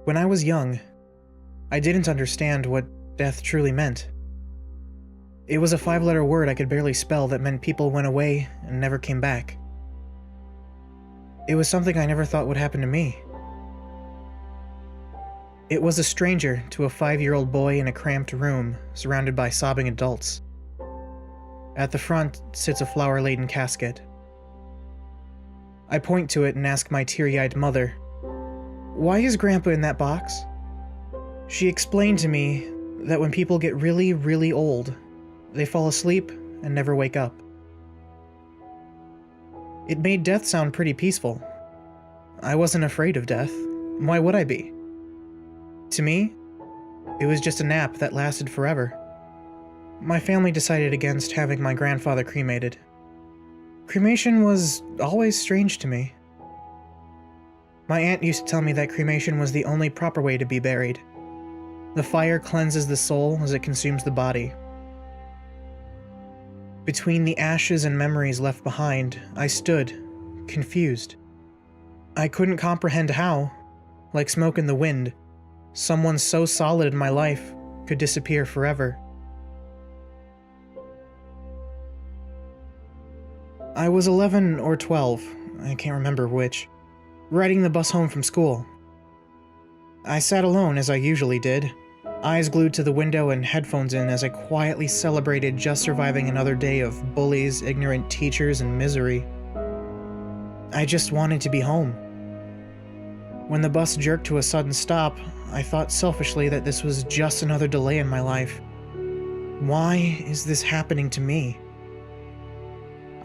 When I was young, I didn't understand what death truly meant. It was a 5-letter word I could barely spell that meant people went away and never came back. It was something I never thought would happen to me. It was a stranger to a 5-year-old boy in a cramped room surrounded by sobbing adults. At the front sits a flower-laden casket. I point to it and ask my teary-eyed mother, "Why is Grandpa in that box?" She explained to me that when people get really, really old, they fall asleep and never wake up. It made death sound pretty peaceful. I wasn't afraid of death. Why would I be? To me, it was just a nap that lasted forever. My family decided against having my grandfather cremated. Cremation was always strange to me. My aunt used to tell me that cremation was the only proper way to be buried. The fire cleanses the soul as it consumes the body. Between the ashes and memories left behind, I stood, confused. I couldn't comprehend how, like smoke in the wind, someone so solid in my life could disappear forever. I was 11 or 12, I can't remember which, riding the bus home from school. I sat alone as I usually did, eyes glued to the window and headphones in as I quietly celebrated just surviving another day of bullies, ignorant teachers, and misery. I just wanted to be home. When the bus jerked to a sudden stop, I thought selfishly that this was just another delay in my life. Why is this happening to me?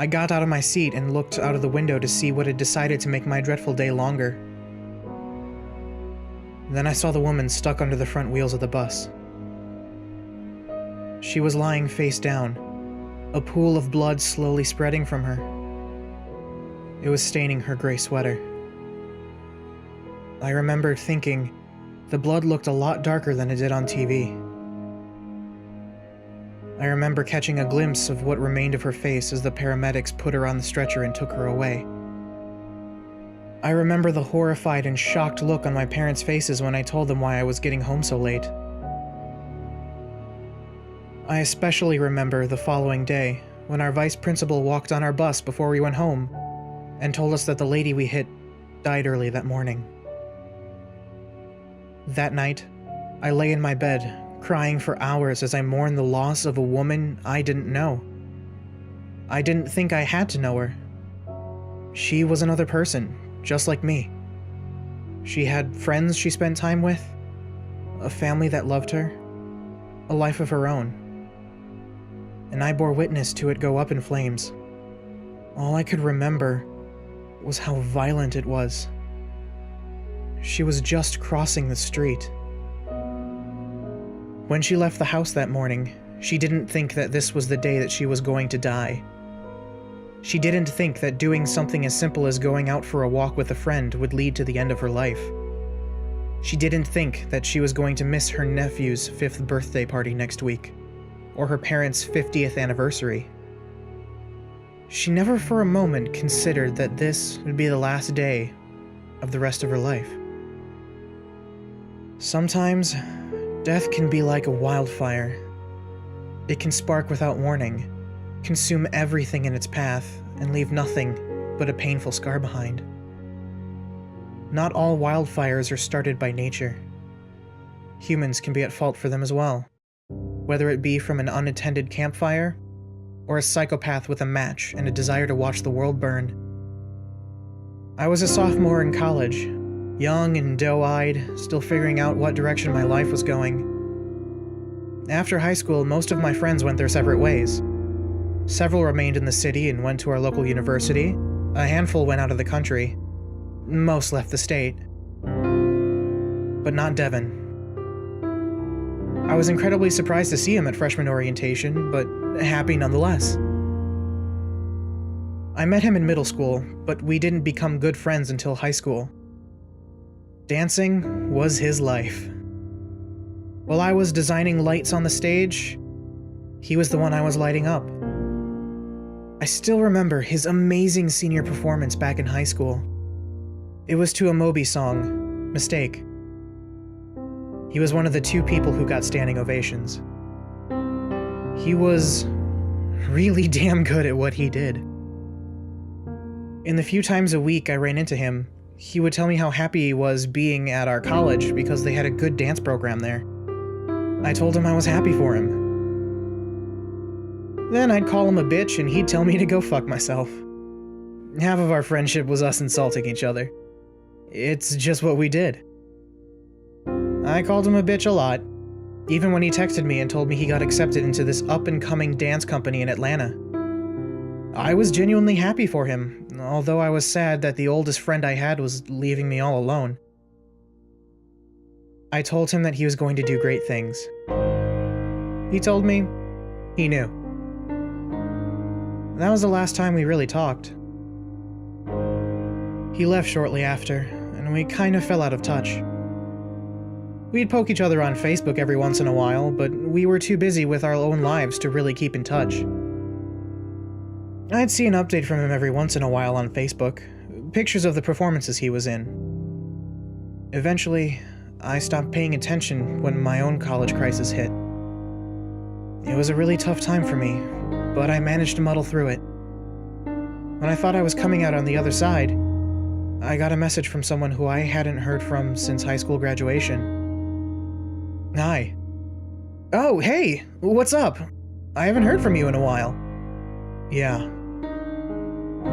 I got out of my seat and looked out of the window to see what had decided to make my dreadful day longer. Then I saw the woman stuck under the front wheels of the bus. She was lying face down, a pool of blood slowly spreading from her. It was staining her gray sweater. I remembered thinking, the blood looked a lot darker than it did on TV. I remember catching a glimpse of what remained of her face as the paramedics put her on the stretcher and took her away. I remember the horrified and shocked look on my parents' faces when I told them why I was getting home so late. I especially remember the following day when our vice principal walked on our bus before we went home and told us that the lady we hit died early that morning. That night, I lay in my bed, crying for hours as I mourned the loss of a woman I didn't know. I didn't think I had to know her. She was another person, just like me. She had friends she spent time with, a family that loved her, a life of her own. And I bore witness to it go up in flames. All I could remember was how violent it was. She was just crossing the street. When she left the house that morning, she didn't think that this was the day that she was going to die. She didn't think that doing something as simple as going out for a walk with a friend would lead to the end of her life. She didn't think that she was going to miss her nephew's 5th birthday party next week, or her parents' 50th anniversary. She never for a moment considered that this would be the last day of the rest of her life. Sometimes, death can be like a wildfire. It can spark without warning, consume everything in its path, and leave nothing but a painful scar behind. Not all wildfires are started by nature. Humans can be at fault for them as well, whether it be from an unattended campfire, or a psychopath with a match and a desire to watch the world burn. I was a sophomore in college, young and doe-eyed, still figuring out what direction my life was going. After high school, most of my friends went their separate ways. Several remained in the city and went to our local university. A handful went out of the country. Most left the state. But not Devin. I was incredibly surprised to see him at freshman orientation, but happy nonetheless. I met him in middle school, but we didn't become good friends until high school. Dancing was his life. While I was designing lights on the stage, he was the one I was lighting up. I still remember his amazing senior performance back in high school. It was to a Moby song, Mistake. He was one of the 2 people who got standing ovations. He was really damn good at what he did. In the few times a week I ran into him, he would tell me how happy he was being at our college because they had a good dance program there. I told him I was happy for him. Then I'd call him a bitch and he'd tell me to go fuck myself. Half of our friendship was us insulting each other. It's just what we did. I called him a bitch a lot, even when he texted me and told me he got accepted into this up-and-coming dance company in Atlanta. I was genuinely happy for him, although I was sad that the oldest friend I had was leaving me all alone. I told him that he was going to do great things. He told me he knew. That was the last time we really talked. He left shortly after, and we kind of fell out of touch. We'd poke each other on Facebook every once in a while, but we were too busy with our own lives to really keep in touch. I'd see an update from him every once in a while on Facebook, pictures of the performances he was in. Eventually, I stopped paying attention when my own college crisis hit. It was a really tough time for me, but I managed to muddle through it. When I thought I was coming out on the other side, I got a message from someone who I hadn't heard from since high school graduation. Hi. Oh, hey! What's up? I haven't heard from you in a while. Yeah.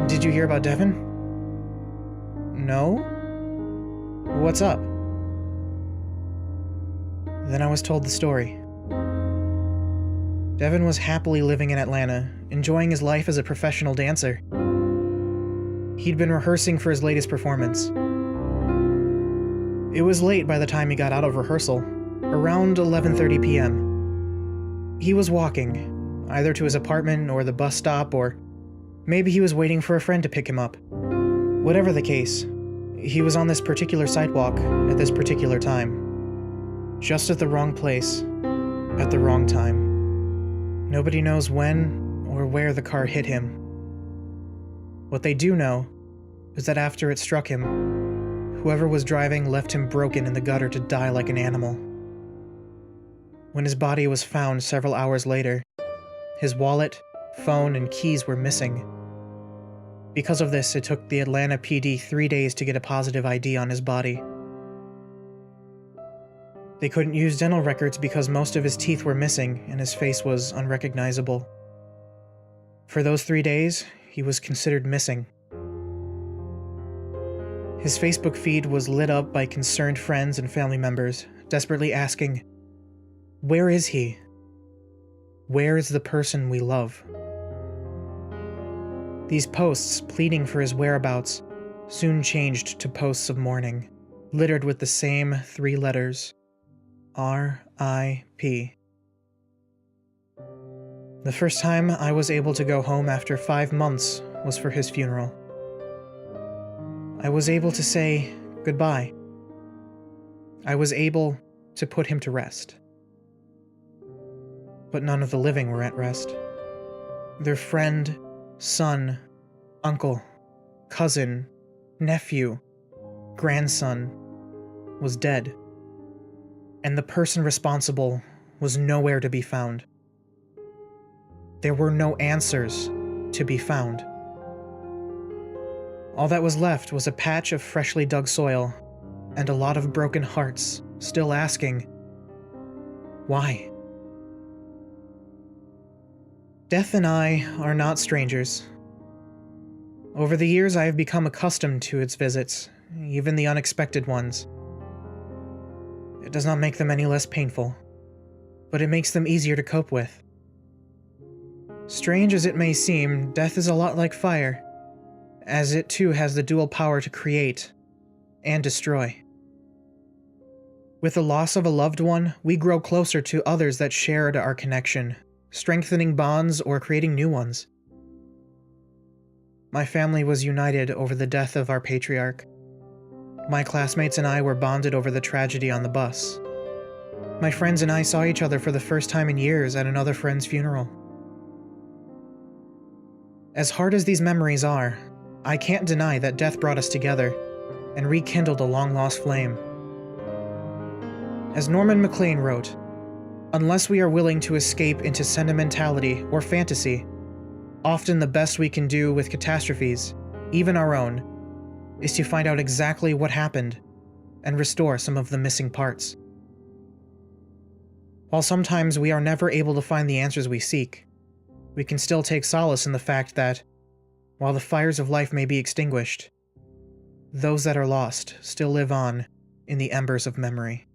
Did you hear about Devin? No? What's up? Then I was told the story. Devin was happily living in Atlanta, enjoying his life as a professional dancer. He'd been rehearsing for his latest performance. It was late by the time he got out of rehearsal, around 11:30 p.m. He was walking, either to his apartment or the bus stop, or maybe he was waiting for a friend to pick him up. Whatever the case, he was on this particular sidewalk at this particular time. Just at the wrong place, at the wrong time. Nobody knows when or where the car hit him. What they do know is that after it struck him, whoever was driving left him broken in the gutter to die like an animal. When his body was found several hours later, his wallet, phone, and keys were missing. Because of this, it took the Atlanta PD 3 days to get a positive ID on his body. They couldn't use dental records because most of his teeth were missing and his face was unrecognizable. For those 3 days, he was considered missing. His Facebook feed was lit up by concerned friends and family members, desperately asking, "Where is he? Where is the person we love?" These posts pleading for his whereabouts soon changed to posts of mourning, littered with the same 3 letters, R.I.P. The first time I was able to go home after 5 months was for his funeral. I was able to say goodbye. I was able to put him to rest. But none of the living were at rest. Their friend, son, uncle, cousin, nephew, grandson was dead. And the person responsible was nowhere to be found. There were no answers to be found. All that was left was a patch of freshly dug soil and a lot of broken hearts still asking, why? Death and I are not strangers. Over the years, I have become accustomed to its visits, even the unexpected ones. It does not make them any less painful, but it makes them easier to cope with. Strange as it may seem, death is a lot like fire, as it too has the dual power to create and destroy. With the loss of a loved one, we grow closer to others that shared our connection, strengthening bonds or creating new ones. My family was united over the death of our patriarch. My classmates and I were bonded over the tragedy on the bus. My friends and I saw each other for the first time in years at another friend's funeral. As hard as these memories are, I can't deny that death brought us together and rekindled a long-lost flame. As Norman Maclean wrote, unless we are willing to escape into sentimentality or fantasy, often the best we can do with catastrophes, even our own, is to find out exactly what happened and restore some of the missing parts. While sometimes we are never able to find the answers we seek, we can still take solace in the fact that, while the fires of life may be extinguished, those that are lost still live on in the embers of memory.